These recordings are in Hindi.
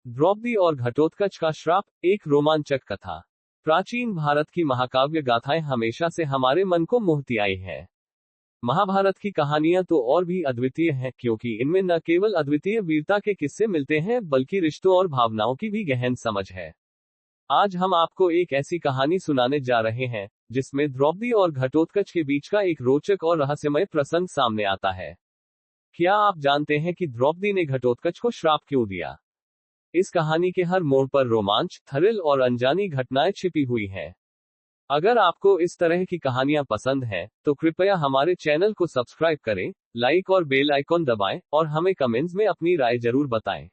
द्रौपदी और घटोत्कच का श्राप, एक रोमांचक कथा। प्राचीन भारत की महाकाव्य गाथाएं हमेशा से हमारे मन को मोहती आई हैं। महाभारत की कहानियां तो और भी अद्वितीय हैं, क्योंकि इनमें न केवल अद्वितीय वीरता के किस्से मिलते हैं, बल्कि रिश्तों और भावनाओं की भी गहन समझ है। आज हम आपको एक ऐसी कहानी सुनाने जा रहे हैं, जिसमें द्रौपदी और घटोत्कच के बीच का एक रोचक और रहस्यमय प्रसंग सामने आता है। क्या आप जानते हैं कि द्रौपदी ने घटोत्कच को श्राप क्यों दिया? इस कहानी के हर मोड़ पर रोमांच, थ्रिल और अनजानी घटनाएं छिपी हुई हैं। अगर आपको इस तरह की कहानियां पसंद हैं, तो कृपया हमारे चैनल को सब्सक्राइब करें, लाइक और बेल आइकॉन दबाएं, और हमें कमेंट्स में अपनी राय जरूर बताएं।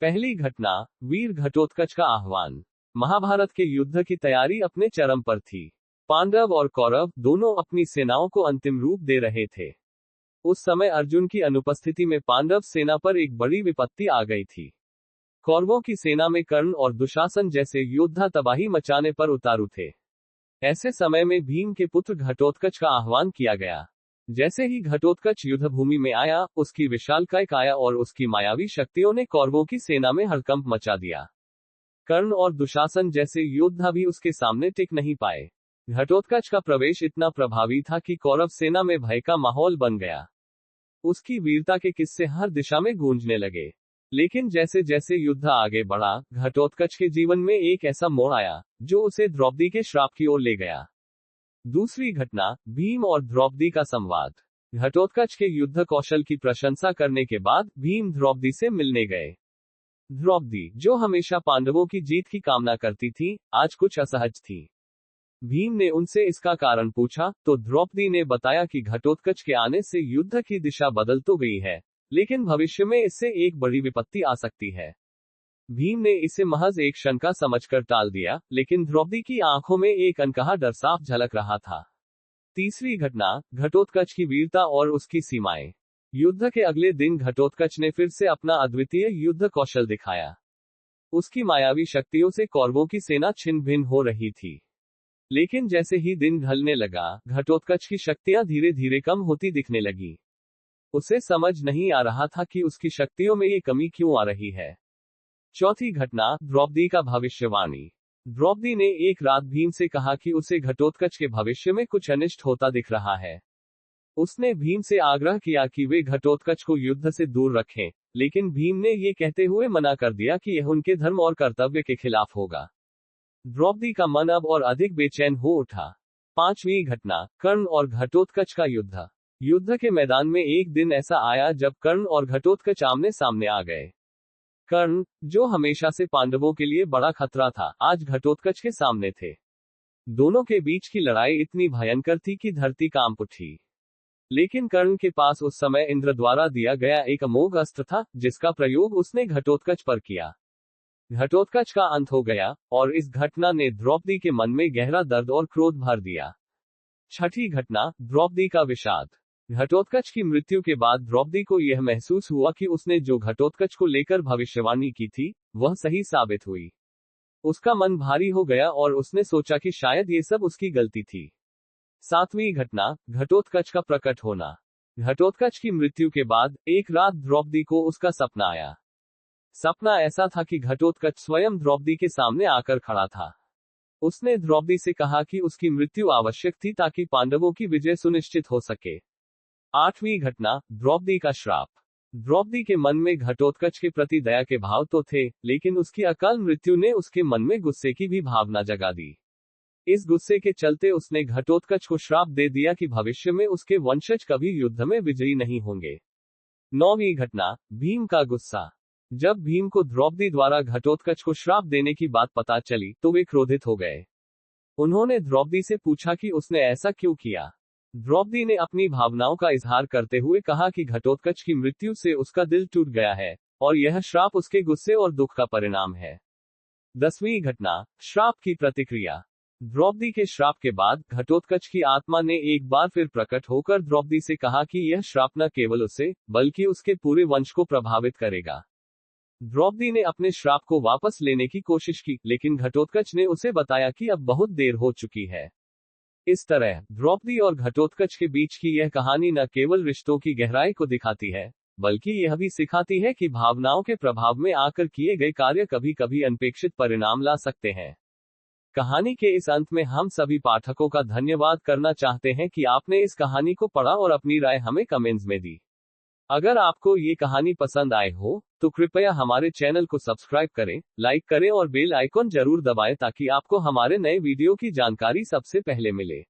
पहली घटना, वीर घटोत्कच का आह्वान। महाभारत के युद्ध की तैयारी अपने चरम पर थी। पांडव और कौरव दोनों अपनी सेनाओं को अंतिम रूप दे रहे थे। उस समय अर्जुन की अनुपस्थिति में पांडव सेना पर एक बड़ी विपत्ति आ गई थी। कौरवों की सेना में कर्ण और दुशासन जैसे योद्धा तबाही मचाने पर उतारू थे। ऐसे समय में भीम के पुत्र घटोत्कच का आह्वान किया गया। जैसे ही घटोत्कच युद्ध भूमि में आया, उसकी विशालकाय काया और उसकी मायावी शक्तियों ने कौरवों की सेना में हड़कंप मचा दिया। कर्ण और दुशासन जैसे योद्धा भी उसके सामने टिक नहीं पाए। घटोत्कच का प्रवेश इतना प्रभावी था कि कौरव सेना में भय का माहौल बन गया। उसकी वीरता के किस्से हर दिशा में गूंजने लगे। लेकिन जैसे जैसे युद्ध आगे बढ़ा, घटोत्कच के जीवन में एक ऐसा मोड़ आया, जो उसे द्रौपदी के श्राप की ओर ले गया। दूसरी घटना, भीम और द्रौपदी का संवाद। घटोत्कच के युद्ध कौशल की प्रशंसा करने के बाद भीम द्रौपदी से मिलने गए। द्रौपदी, जो हमेशा पांडवों की जीत की कामना करती थी, आज कुछ असहज थी। भीम ने उनसे इसका कारण पूछा, तो द्रौपदी ने बताया कि घटोत्कच के आने से युद्ध की दिशा बदल तो गई है, लेकिन भविष्य में इससे एक बड़ी विपत्ति आ सकती है। भीम ने इसे महज एक शंका समझकर टाल दिया, लेकिन द्रौपदी की आंखों में एक अनकहा डर साफ झलक रहा था। तीसरी घटना, घटोत्कच की वीरता और उसकी सीमाएं। युद्ध के अगले दिन घटोत्कच ने फिर से अपना अद्वितीय युद्ध कौशल दिखाया। उसकी मायावी शक्तियों से कौरवों की सेना छिन्न भिन्न हो रही थी। लेकिन जैसे ही दिन ढलने लगा, घटोत्कच की शक्तियां धीरे धीरे कम होती दिखने लगी। उसे समझ नहीं आ रहा था कि उसकी शक्तियों में ये कमी क्यों आ रही है। चौथी घटना, द्रौपदी का भविष्यवाणी। द्रौपदी ने एक रात भीम से कहा कि उसे घटोत्कच के भविष्य में कुछ अनिष्ट होता दिख रहा है। उसने भीम से आग्रह किया कि वे घटोत्कच को युद्ध से दूर रखें, लेकिन भीम ने ये कहते हुए मना कर दिया कि यह उनके धर्म और कर्तव्य के खिलाफ होगा। द्रौपदी का मन अब और अधिक बेचैन हो उठा। पांचवी घटना, कर्ण और घटोत्कच का युद्ध। युद्ध के मैदान में एक दिन ऐसा आया जब कर्ण और घटोत्कच आमने सामने आ गए। कर्ण, जो हमेशा से पांडवों के लिए बड़ा खतरा था, आज घटोत्कच के सामने थे। दोनों के बीच की लड़ाई इतनी भयंकर थी कि धरती कांप उठी। लेकिन कर्ण के पास उस समय इंद्र द्वारा दिया गया एक अमोघ अस्त्र था, जिसका प्रयोग उसने घटोत्कच पर किया। घटोत्कच का अंत हो गया, और इस घटना ने द्रौपदी के मन में गहरा दर्द और क्रोध भर दिया। छठी घटना, द्रौपदी का विषाद। घटोत्कच की मृत्यु के बाद द्रौपदी को यह महसूस हुआ कि उसने जो घटोत्कच को लेकर भविष्यवाणी की थी, वह सही साबित हुई। उसका मन भारी हो गया और उसने सोचा कि शायद ये सब उसकी गलती थी। सातवीं घटना, घटोत्कच का प्रकट होना। घटोत्कच की मृत्यु के बाद एक रात द्रौपदी को उसका सपना आया। सपना ऐसा था कि घटोत्कच स्वयं द्रौपदी के सामने आकर खड़ा था। उसने द्रौपदी से कहा कि उसकी मृत्यु आवश्यक थी ताकि पांडवों की विजय सुनिश्चित हो सके। आठवीं घटना, द्रौपदी का श्राप। द्रौपदी के मन में घटोत्कच के प्रति दया के भाव तो थे, लेकिन उसकी अकाल मृत्यु ने उसके मन में गुस्से की भी भावना जगा दी। इस गुस्से के चलते उसने घटोत्कच को श्राप दे दिया कि भविष्य में उसके वंशज कभी युद्ध में विजयी नहीं होंगे। नौवीं घटना, भीम का गुस्सा। जब भीम को द्रौपदी द्वारा घटोत्कच को श्राप देने की बात पता चली, तो वे क्रोधित हो गए। उन्होंने द्रौपदी से पूछा कि उसने ऐसा क्यों किया। द्रौपदी ने अपनी भावनाओं का इजहार करते हुए कहा कि घटोत्कच की मृत्यु से उसका दिल टूट गया है, और यह श्राप उसके गुस्से और दुख का परिणाम है। 10वीं घटना, श्राप की प्रतिक्रिया। द्रौपदी के श्राप के बाद घटोत्कच की आत्मा ने एक बार फिर प्रकट होकर द्रौपदी से कहा कि यह श्राप न केवल उसे, बल्कि उसके पूरे वंश को प्रभावित करेगा। द्रौपदी ने अपने श्राप को वापस लेने की कोशिश की, लेकिन घटोत्कच ने उसे बताया कि अब बहुत देर हो चुकी है। इस तरह द्रौपदी और घटोत्कच के बीच की यह कहानी न केवल रिश्तों की गहराई को दिखाती है, बल्कि यह भी सिखाती है कि भावनाओं के प्रभाव में आकर किए गए कार्य कभी कभी अनपेक्षित परिणाम ला सकते हैं। कहानी के इस अंत में हम सभी पाठकों का धन्यवाद करना चाहते हैं कि आपने इस कहानी को पढ़ा और अपनी राय हमें कमेंट्स में दी। अगर आपको ये कहानी पसंद आए हो, तो कृपया हमारे चैनल को सब्सक्राइब करें, लाइक करें और बेल आइकॉन जरूर दबाएं ताकि आपको हमारे नए वीडियो की जानकारी सबसे पहले मिले।